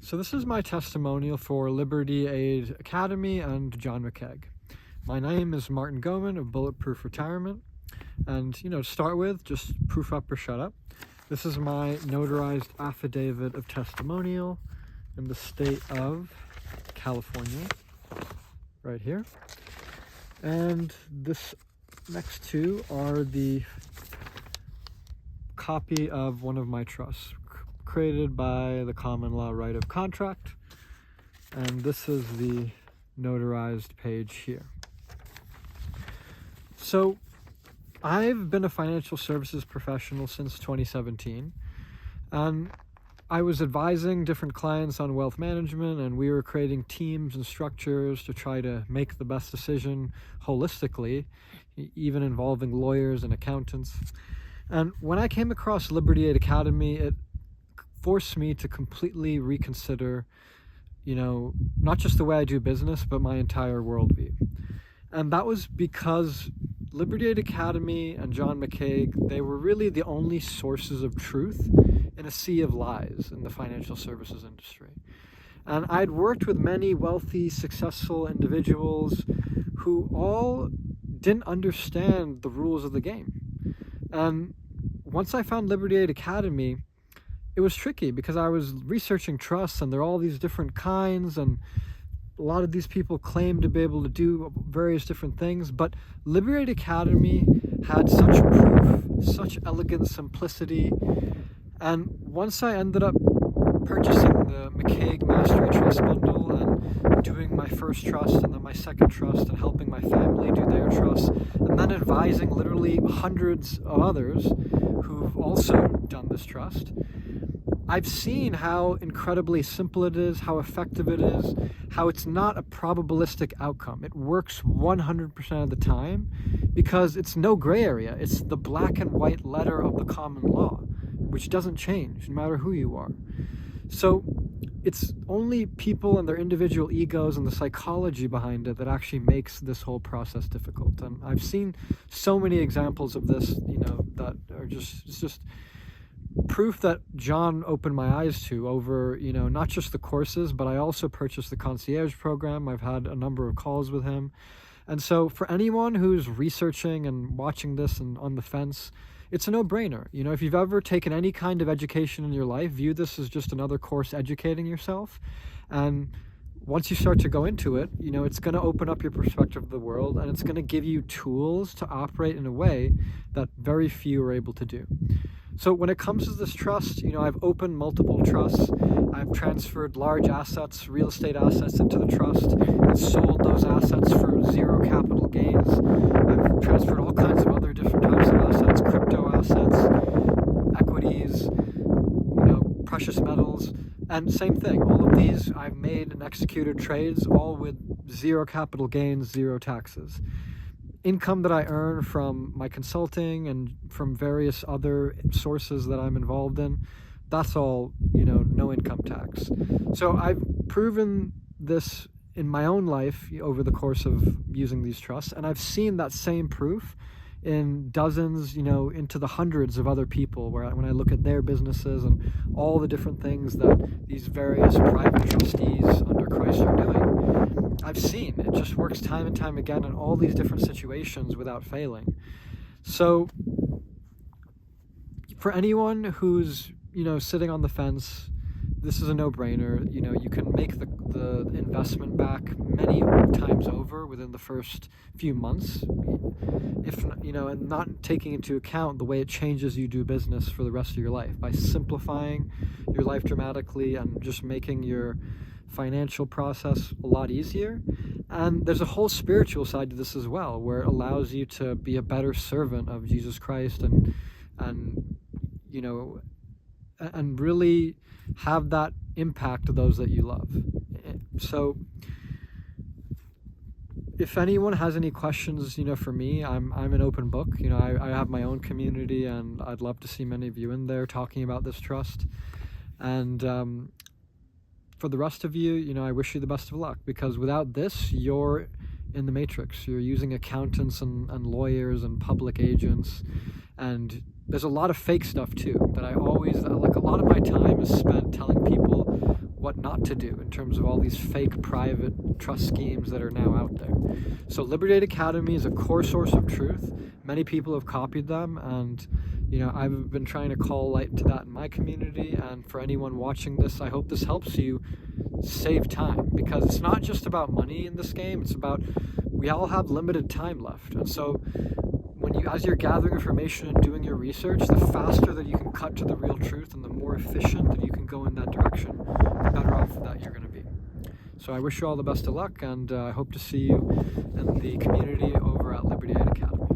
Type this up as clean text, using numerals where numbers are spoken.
So this is my testimonial for Liberty Aid Academy and John McKeag. My name is Martin Goman of Bulletproof Retirement. And, to start with, just proof up or shut up. This is my notarized affidavit of testimonial in the state of California, right here. And this next two are the copy of one of my trusts, created by the common law right of contract, and this is the notarized page here. So I've been a financial services professional since 2017, and I was advising different clients on wealth management, and we were creating teams and structures to try to make the best decision holistically, even involving lawyers and accountants. And when I came across Liberty Aid Academy, it forced me to completely reconsider, not just the way I do business, but my entire worldview. And that was because Liberty Aid Academy and John McKeag, they were really the only sources of truth in a sea of lies in the financial services industry. And I'd worked with many wealthy, successful individuals who all didn't understand the rules of the game. And once I found Liberty Aid Academy, it was tricky because I was researching trusts, and there are all these different kinds, and a lot of these people claim to be able to do various different things, but Liberty Aid Academy had such proof, such elegant simplicity. And once I ended up purchasing the McKeag Mastery Trust bundle and doing my first trust and then my second trust and helping my family do their trust, and then advising literally hundreds of others who've also done this trust, I've seen how incredibly simple it is, how effective it is, how it's not a probabilistic outcome. It works 100% of the time because it's no gray area. It's the black and white letter of the common law, which doesn't change no matter who you are. So it's only people and their individual egos and the psychology behind it that actually makes this whole process difficult. And I've seen so many examples of this, that are just proof that John opened my eyes to over, not just the courses, but I also purchased the concierge program. I've had a number of calls with him. And so for anyone who's researching and watching this and on the fence, it's a no-brainer. If you've ever taken any kind of education in your life, view this as just another course educating yourself. And once you start to go into it, it's going to open up your perspective of the world, and it's going to give you tools to operate in a way that very few are able to do. So when it comes to this trust, I've opened multiple trusts. I've transferred large assets, real estate assets into the trust, and sold those assets for zero capital gains. I've transferred all kinds of other different types of assets, crypto assets, equities, precious metals, and same thing. All of these I've made and executed trades, all with zero capital gains, zero taxes. Income that I earn from my consulting and from various other sources that I'm involved in, that's all, no income tax. So I've proven this in my own life over the course of using these trusts, and I've seen that same proof in dozens, into the hundreds of other people when I look at their businesses and all the different things that these various private trustees under Christ are doing. I've seen it just works time and time again in all these different situations without failing. So for anyone who's, sitting on the fence, this is a no-brainer. You can make the investment back many times over within the first few months, and not taking into account the way it changes you do business for the rest of your life by simplifying your life dramatically and just making your financial process a lot easier. And there's a whole spiritual side to this as well, where it allows you to be a better servant of Jesus Christ and really have that impact to those that you love. So if anyone has any questions, for me, I'm an open book. I have my own community, and I'd love to see many of you in there talking about this trust. And for the rest of you, I wish you the best of luck, because without this, you're in the matrix. You're using accountants and lawyers and public agents, and there's a lot of fake stuff too that I always, like, a lot of my time is spent telling people what not to do in terms of all these fake private trust schemes that are now out there. So Liberty Aid Academy is a core source of truth. Many people have copied them, and I've been trying to call light to that in my community. And for anyone watching this, I hope this helps you save time, because it's not just about money in this game. It's about, we all have limited time left, and so as you're gathering information and doing your research, the faster that you can cut to the real truth and the more efficient that you can go in that direction, the better off that you're going to be. So I wish you all the best of luck, and I hope to see you in the community over at Liberty Aid Academy.